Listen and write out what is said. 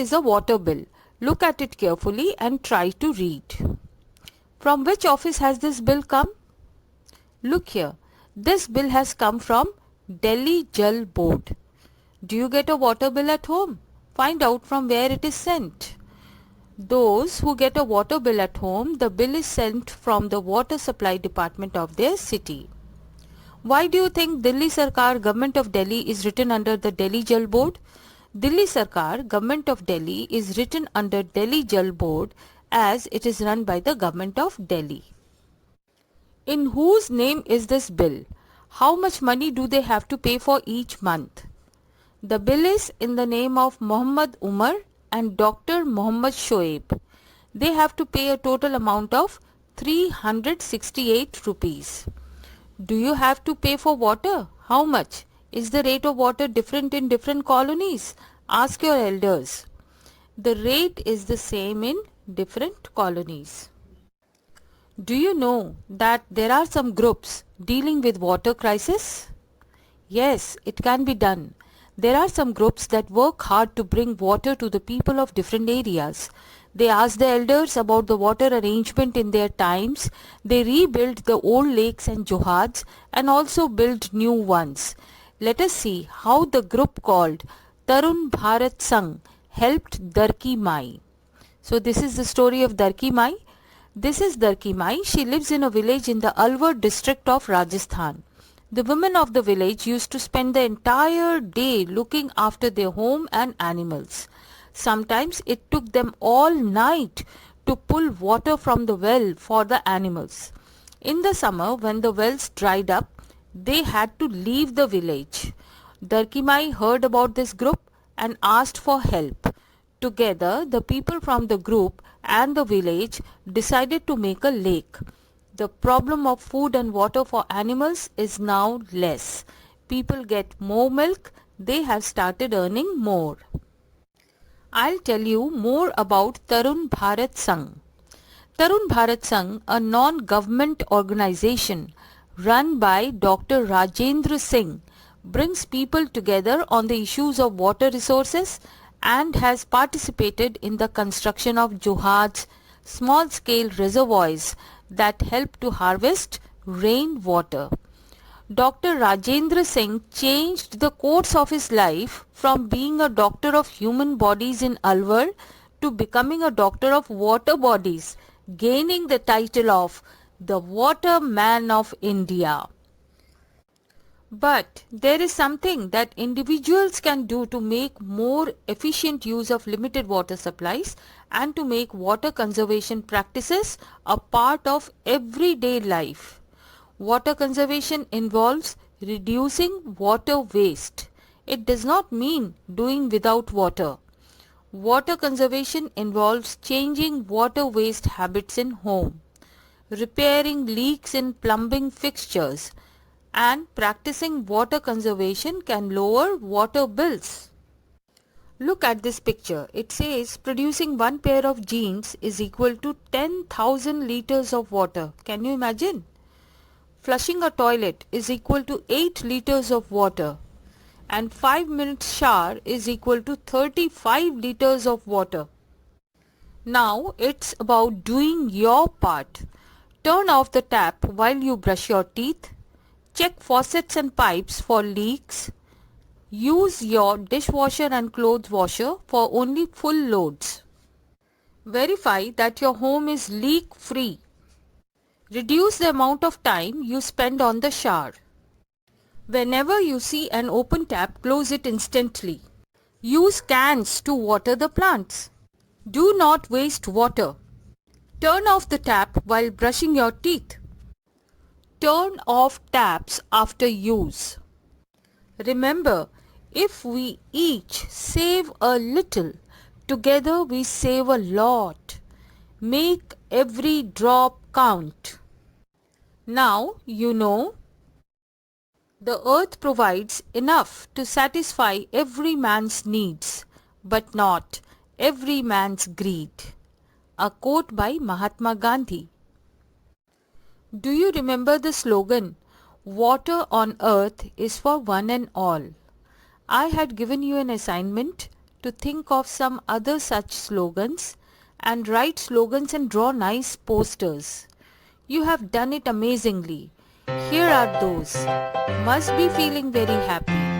is a water bill. Look at it carefully and try to read. From which office has this bill come? Look here. This bill has come from Delhi Jal Board. Do you get a water bill at home? Find out from where it is sent. Those who get a water bill at home, the bill is sent from the water supply department of their city. Why do you think Delhi Sarkar, Government of Delhi is written under the Delhi Jal Board? Delhi Sarkar, Government of Delhi is written under Delhi Jal Board as it is run by the Government of Delhi. In whose name is this bill? How much money do they have to pay for each month? The bill is in the name of Muhammad Umar and Dr. Muhammad Shoaib. They have to pay a total amount of 368 rupees. Do you have to pay for water? How much? Is the rate of water different in different colonies? Ask your elders. The rate is the same in different colonies. Do you know that there are some groups dealing with water crisis? Yes, it can be done. There are some groups that work hard to bring water to the people of different areas. They ask the elders about the water arrangement in their times. They rebuild the old lakes and johads and also build new ones. Let us see how the group called Tarun Bharat Sangh helped Darki Mai. So this is the story of Darki Mai. This is Darki Mai. She lives in a village in the Alwar district of Rajasthan. The women of the village used to spend the entire day looking after their home and animals. Sometimes it took them all night to pull water from the well for the animals. In the summer, when the wells dried up, they had to leave the village. Darki Mai heard about this group and asked for help. Together, the people from the group and the village decided to make a lake. The problem of food and water for animals is now less. People get more milk. They have started earning more. I'll tell you more about Tarun Bharat Sangh. Tarun Bharat Sangh, a non-government organization run by Dr. Rajendra Singh, brings people together on the issues of water resources and has participated in the construction of johads, small-scale reservoirs that help to harvest rain water. Dr. Rajendra Singh changed the course of his life from being a doctor of human bodies in Alwar to becoming a doctor of water bodies, gaining the title of the Water Man of India. But there is something that individuals can do to make more efficient use of limited water supplies and to make water conservation practices a part of everyday life. Water conservation involves reducing water waste. It does not mean doing without water. Water conservation involves changing water waste habits in home, repairing leaks in plumbing fixtures, and practicing water conservation can lower water bills. Look at this picture. It says producing one pair of jeans is equal to 10,000 liters of water. Can you imagine? Flushing a toilet is equal to 8 liters of water, and 5 minutes shower is equal to 35 liters of water. Now it's about doing your part. Turn off the tap while you brush your teeth. Check faucets and pipes for leaks. Use your dishwasher and clothes washer for only full loads. Verify that your home is leak-free. Reduce the amount of time you spend on the shower. Whenever you see an open tap, close it instantly. Use cans to water the plants. Do not waste water. Turn off the tap while brushing your teeth. Turn off taps after use. Remember, if we each save a little, together we save a lot. Make every drop count. Now you know the earth provides enough to satisfy every man's needs, but not every man's greed. A quote by Mahatma Gandhi. Do you remember the slogan, "Water on earth is for one and all"? I had given you an assignment to think of some other such slogans and write slogans and draw nice posters. You have done it amazingly. Here are those. Must be feeling very happy.